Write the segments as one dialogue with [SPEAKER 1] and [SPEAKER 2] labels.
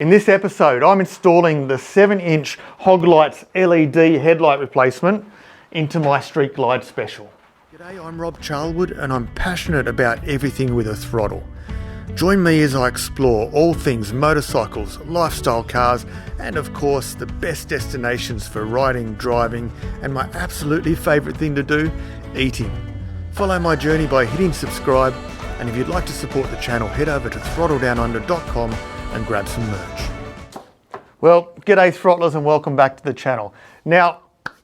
[SPEAKER 1] In this episode, I'm installing the 7-inch HOG LIGHTS LED headlight replacement into my Street Glide Special. G'day, I'm Charlwood and I'm passionate about everything with a throttle. Join me as I explore all things motorcycles, lifestyle cars, and of course the best destinations for riding, driving, and my absolutely favourite thing to do, eating. Follow my journey by hitting subscribe, and if you'd like to support the channel, head over to throttledownunder.com and grab some merch. Well, g'day throttlers and welcome back to the channel. Now,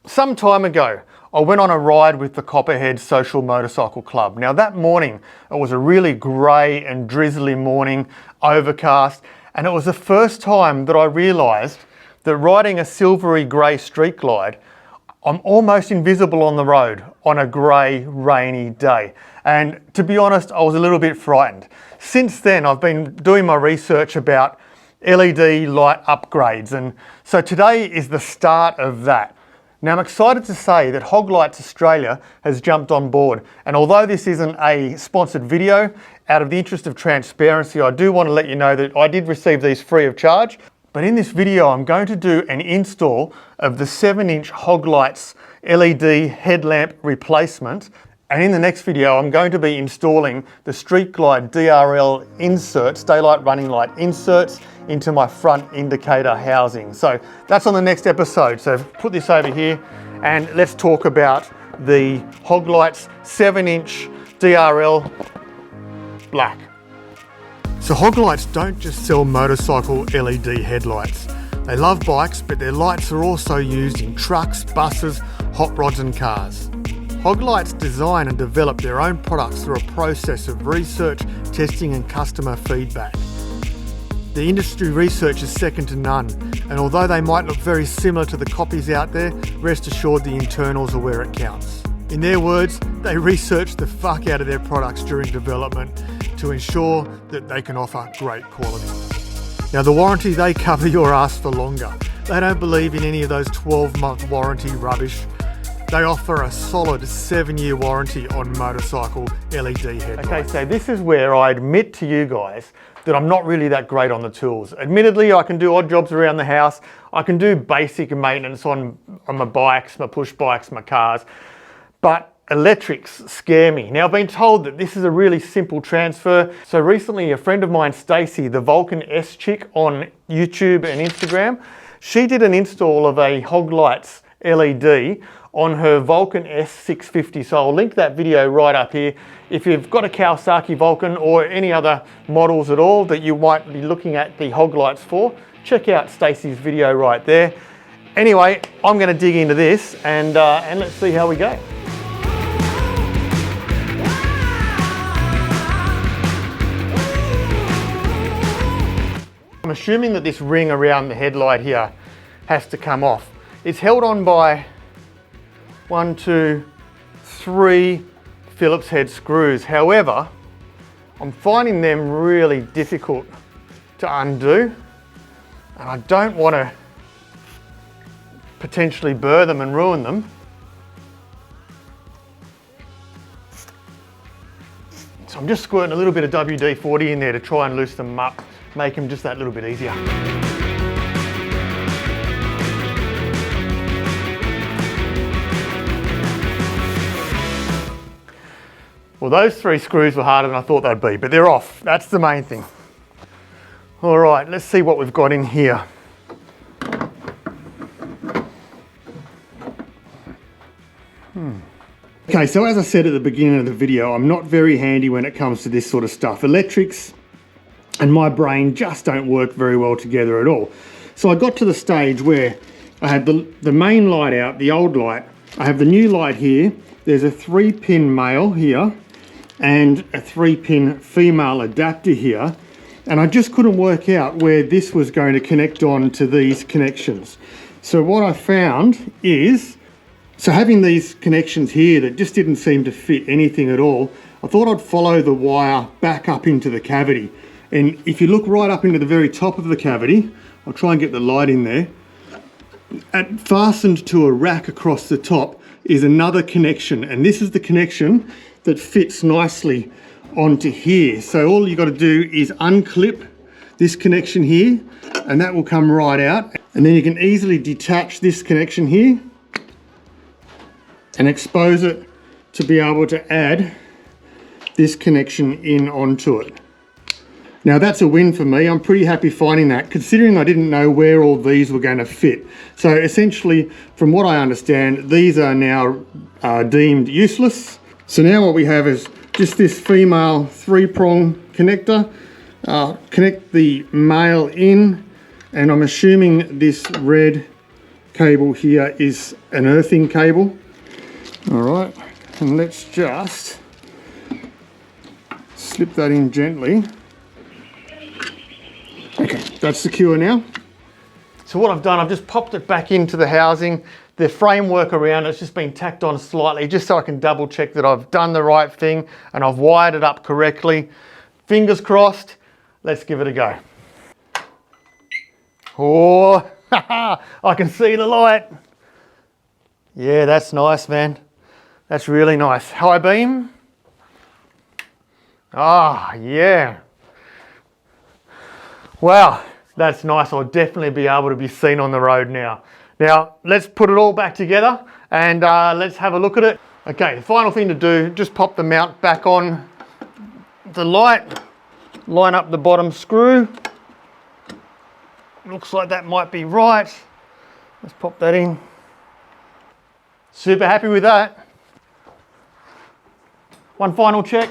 [SPEAKER 1] some time ago, I went on a ride with the Copperhead Social Motorcycle Club. Now that morning, it was a really grey and drizzly morning, overcast, and it was the first time that I realised that riding a silvery grey street glide, I'm almost invisible on the road on a grey, rainy day. And to be honest, I was a little bit frightened. Since then, I've been doing my research about LED light upgrades, and so today is the start of that. Now I'm excited to say that HOG LIGHTS Australia has jumped on board, and although this isn't a sponsored video, out of the interest of transparency, I do want to let you know that I did receive these free of charge. But in this video, I'm going to do an install of the 7-inch HOG LIGHTS LED headlamp replacement. And in the next video, I'm going to be installing the Street Glide DRL inserts, daylight running light inserts, into my front indicator housing. So that's on the next episode. So put this over here and let's talk about the HOG LIGHTS 7-inch DRL black. So HOG LIGHTS don't just sell motorcycle LED headlights. They love bikes, but their lights are also used in trucks, buses, hot rods and cars. HOG LIGHTS design and develop their own products through a process of research, testing and customer feedback. The industry research is second to none, and although they might look very similar to the copies out there, rest assured the internals are where it counts. In their words, they research the fuck out of their products during development to ensure that they can offer great quality. Now the warranty, they cover your ass for longer. They don't believe in any of those 12-month warranty rubbish. They offer a solid 7-year warranty on motorcycle LED headlights. Okay, so this is where I admit to you guys that I'm not really that great on the tools. Admittedly, I can do odd jobs around the house. I can do basic maintenance on my bikes, my push bikes, my cars, but electrics scare me. Now I've been told that this is a really simple transfer. So recently a friend of mine, Stacey, the Vulcan S chick on YouTube and Instagram, she did an install of a HOG LIGHTS LED on her Vulcan S650. So I'll link that video right up here. If you've got a Kawasaki Vulcan or any other models at all that you might be looking at the HOG LIGHTS for, check out Stacey's video right there. Anyway, I'm going to dig into this and let's see how we go. I'm assuming that this ring around the headlight here has to come off. It's held on by 1, 2, 3 Phillips head screws. However, I'm finding them really difficult to undo, and I don't want to potentially burr them and ruin them. So I'm just squirting a little bit of WD-40 in there to try and loosen them up, make them just that little bit easier. Well, those 3 screws were harder than I thought they'd be, but they're off. That's the main thing. All right, let's see what we've got in here. Okay, so as I said at the beginning of the video, I'm not very handy when it comes to this sort of stuff. Electrics and my brain just don't work very well together at all. So I got to the stage where I had the main light out, the old light. I have the new light here. There's a 3-pin male here and a 3-pin female adapter here, and I just couldn't work out where this was going to connect on to these connections. So what I found is, so having these connections here that just didn't seem to fit anything at all, I thought I'd follow the wire back up into the cavity. And if you look right up into the very top of the cavity, I'll try and get the light in there, fastened to a rack across the top is another connection, and this is the connection that fits nicely onto here. So all you got to do is unclip this connection here, and that will come right out. And then you can easily detach this connection here and expose it to be able to add this connection in onto it. Now that's a win for me. I'm pretty happy finding that, considering I didn't know where all these were going to fit. So essentially, from what I understand, these are now deemed useless. So now what we have is just this female 3-prong connector. Connect the male in, and I'm assuming this red cable here is an earthing cable. All right, and let's just slip that in gently. Okay, that's secure now. So what I've done, I've just popped it back into the housing. The framework around it's just been tacked on slightly, just so I can double check that I've done the right thing and I've wired it up correctly. Fingers crossed, let's give it a go. Oh, I can see the light. Yeah, that's nice, man. That's really nice. High beam. Ah, yeah. Wow, that's nice. I'll definitely be able to be seen on the road now. Now, let's put it all back together and let's have a look at it. Okay, the final thing to do, just pop the mount back on the light, line up the bottom screw. Looks like that might be right. Let's pop that in. Super happy with that. One final check.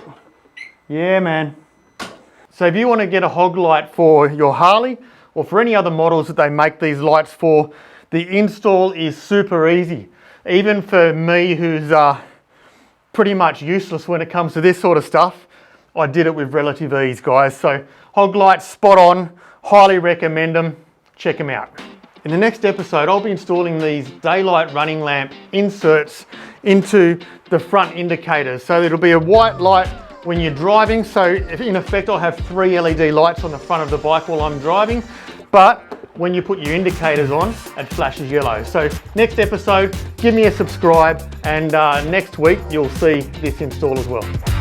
[SPEAKER 1] Yeah, man. So if you want to get a HOG light for your Harley or for any other models that they make these lights for, the install is super easy. Even for me, who's pretty much useless when it comes to this sort of stuff, I did it with relative ease, guys. So HOG lights, spot on, highly recommend them. Check them out. In the next episode, I'll be installing these daylight running lamp inserts into the front indicators. So it'll be a white light when you're driving. So in effect, I'll have 3 LED lights on the front of the bike while I'm driving. But when you put your indicators on, it flashes yellow. So next episode, give me a subscribe, and next week you'll see this install as well.